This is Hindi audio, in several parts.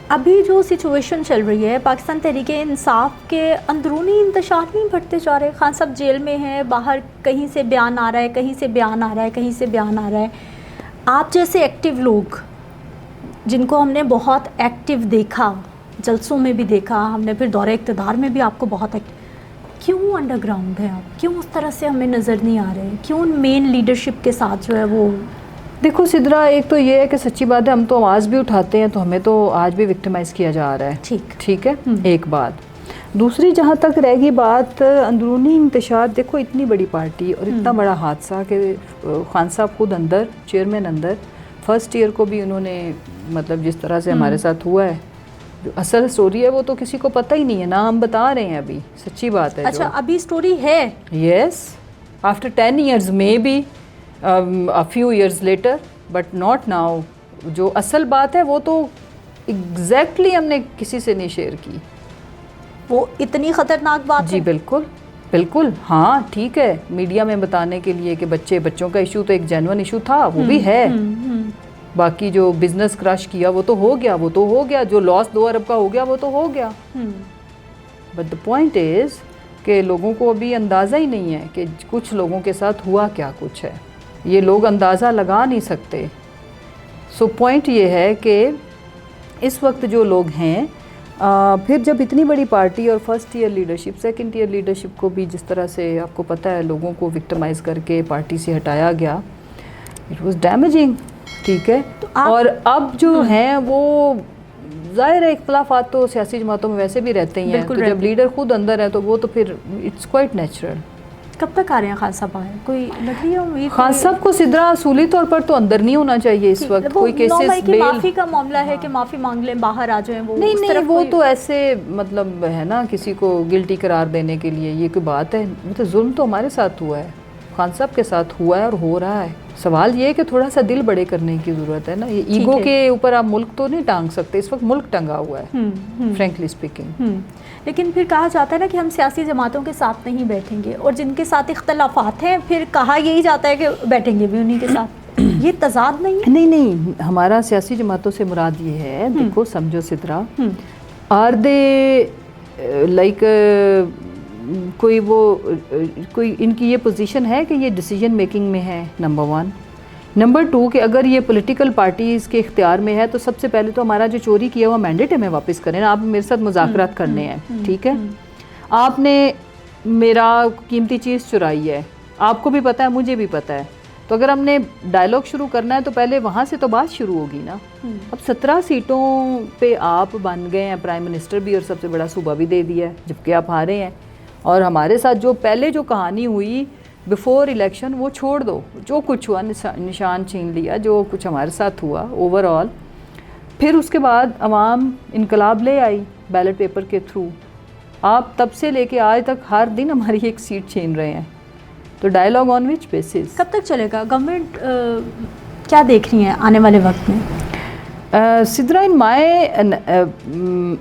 अभी जो सिचुएशन चल रही है, पाकिस्तान तहरीके इंसाफ के अंदरूनी इंतशार नहीं बढ़ते जा रहे। खान साहब जेल में हैं, बाहर कहीं से बयान आ रहा है, कहीं से बयान आ रहा है, कहीं से बयान आ रहा है। आप जैसे एक्टिव लोग जिनको हमने बहुत एक्टिव देखा, जलसों में भी देखा हमने, फिर दौरे इक़्तिदार में भी आपको बहुत क्यों अंडरग्राउंड है आप? क्यों उस तरह से हमें नज़र नहीं आ रहे? क्यों मेन लीडरशिप के साथ जो है वो? देखो सिद्रा, एक तो ये है कि सच्ची बात है, हम तो आवाज़ भी उठाते हैं तो हमें तो आज भी विक्टिमाइज़ किया जा रहा है। ठीक है, एक बात। दूसरी, जहाँ तक रहेगी बात अंदरूनी इंतशार, देखो इतनी बड़ी पार्टी और इतना बड़ा हादसा कि खान साहब खुद अंदर, चेयरमैन अंदर, फर्स्ट ईयर को भी उन्होंने मतलब जिस तरह से हमारे साथ हुआ है, जो असल स्टोरी है वो तो किसी को पता ही नहीं है ना, हम बता रहे हैं अभी, सच्ची बात है। अच्छा, अभी स्टोरी है? Yes, after 10 years may be a few years later but not now। जो असल बात है वो तो एग्जैक्टली हमने किसी से नहीं शेयर की। वो इतनी ख़तरनाक बात जी बिल्कुल बिल्कुल, हाँ ठीक है, मीडिया में बताने के लिए कि बच्चों का इशू तो एक जेन्युइन इशू था, वो भी है। बाकी जो बिजनेस क्रश किया वो तो हो गया, जो लॉस 2 अरब का हो गया वो तो हो गया। बट द पॉइंट इज़ कि लोगों को अभी अंदाज़ा ही नहीं है कि कुछ लोगों के साथ हुआ क्या कुछ है, ये लोग अंदाज़ा लगा नहीं सकते। सो पॉइंट ये है कि इस वक्त जो लोग हैं, फिर जब इतनी बड़ी पार्टी और first year leadership, second year leadership को भी जिस तरह से आपको पता है लोगों को विक्टिमाइज़ करके पार्टी से हटाया गया, इट वाज डैमेजिंग। ठीक है, तो और अब जो हैं वो ज़ाहिर है इख्तलाफात तो सियासी जमातों में वैसे भी रहते ही हैं, तो जब लीडर खुद अंदर है तो वो तो फिर इट्स क्वाइट नेचुरल। कब तक आ रहे हैं खान साहब आए? कोई लग रही है उम्मीद? खान साहब को सिद्रा असूली तौर पर तो अंदर नहीं होना चाहिए इस वक्त। कोई केसेस बेल, माफ़ी का मामला है कि माफ़ी मांग लें, बाहर आ जाएं, वो नहीं वो तो ऐसे मतलब है ना, किसी को गिल्टी करार देने के लिए, ये कोई बात है? मतलब जुल्म तो हमारे साथ हुआ है, खान साहब के साथ हुआ है और हो रहा है। सवाल ये है कि थोड़ा सा दिल बड़े करने की ज़रूरत है ना, ये ईगो के ऊपर आप मुल्क तो नहीं टांग सकते, इस वक्त मुल्क टंगा हुआ है फ्रेंकली स्पीकिंग। लेकिन फिर कहा जाता है ना कि हम सियासी जमातों के साथ नहीं बैठेंगे, और जिनके साथ इख्तलाफात हैं फिर कहा यही जाता है कि बैठेंगे भी उन्हीं के साथ। ये तजाद नहीं है? नहीं, हमारा सियासी जमातों से मुराद ये है, देखो समझो सिद्रा, आर दे लाइक कोई इनकी ये पोजीशन है कि ये डिसीजन मेकिंग में है, नंबर 1। नंबर 2 कि अगर ये पॉलिटिकल पार्टीज़ के इख्तियार में है तो सबसे पहले तो हमारा जो चोरी किया हुआ मैंडेट हमें वापस करें ना। आप मेरे साथ मुज़ाकरात करने हैं, ठीक है, आपने मेरा कीमती चीज़ चुराई है, आपको भी पता है मुझे भी पता है, तो अगर हमने डायलॉग शुरू करना है तो पहले वहाँ से तो बात शुरू होगी ना। अब 17 सीटों पे आप बन गए हैं प्राइम मिनिस्टर भी और सबसे बड़ा सूबा भी दे दिया है, जबकि आप हारे हैं। और हमारे साथ जो पहले जो कहानी हुई बिफोर इलेक्शन वो छोड़ दो, जो कुछ हुआ निशान छीन लिया, जो कुछ हमारे साथ हुआ ओवरऑल। फिर उसके बाद अवाम इनकलाब ले आई बैलेट पेपर के थ्रू, आप तब से लेके आज तक हर दिन हमारी एक सीट छीन रहे हैं, तो डायलॉग ऑन विच बेसिस? कब तक चलेगा? गवर्नमेंट क्या देख रही है आने वाले वक्त में? सिद्रा, इन माय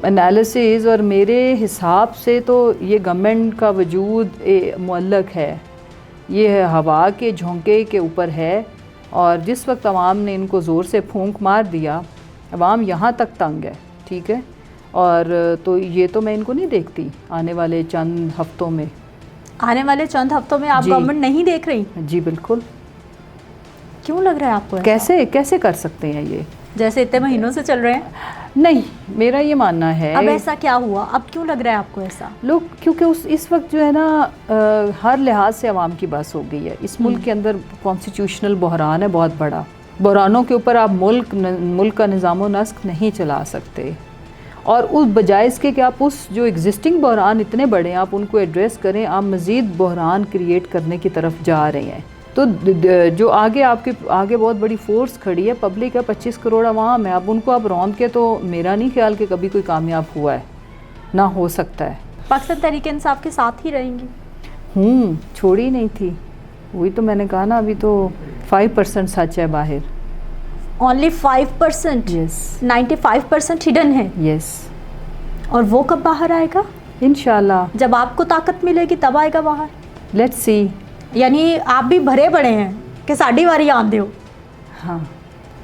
एनालिसिस और मेरे हिसाब से तो ये गवर्नमेंट का वजूद मुअल्लक है, ये हवा के झोंके के ऊपर है, और जिस वक्त अवाम ने इनको ज़ोर से फूंक मार दिया, अवाम यहाँ तक तंग है, ठीक है, और तो ये तो मैं इनको नहीं देखती आने वाले चंद हफ्तों में। आने वाले चंद हफ्तों में आप गवर्नमेंट नहीं देख रही? जी बिल्कुल। क्यों लग रहा है आपको? कैसे कर सकते हैं ये, जैसे इतने महीनों से चल रहे हैं? नहीं, मेरा ये मानना है। अब ऐसा क्या हुआ? अब क्यों लग रहा है आपको ऐसा? लोग क्योंकि इस वक्त जो है ना हर लिहाज से अवाम की बस हो गई है। इस मुल्क के अंदर कॉन्स्टिट्यूशनल बहरान है बहुत बड़ा, बहरानों के ऊपर आप मुल्क का निज़ाम नस्क नहीं चला सकते, और उस बजाय इसके कि आप उस जो एग्जिस्टिंग बहरान इतने बड़े हैं आप उनको एड्रेस करें, आप मज़ीद बहरान क्रिएट करने की तरफ जा रहे हैं। तो जो आपके आगे बहुत बड़ी फोर्स खड़ी है, पब्लिक है, 25 करोड़ अवाम है, अब उनको आप रौंद के, तो मेरा नहीं ख्याल कि कभी कोई कामयाब हुआ है, ना हो सकता है। पाकिस्तान तहरीक इंसाफ के साथ ही रहेंगी? छोड़ी नहीं थी, वही तो मैंने कहा ना, अभी तो 5% सच है बाहर। ओनली 5%? यस। 95% हिडन है? यस। और वो कब बाहर आएगा? इंशाल्लाह जब आपको ताकत मिलेगी तब आएगा बाहर। Let's see. यानी आप भी भरे पड़े हैं कि साड़ी वारी आंदे हो? हाँ।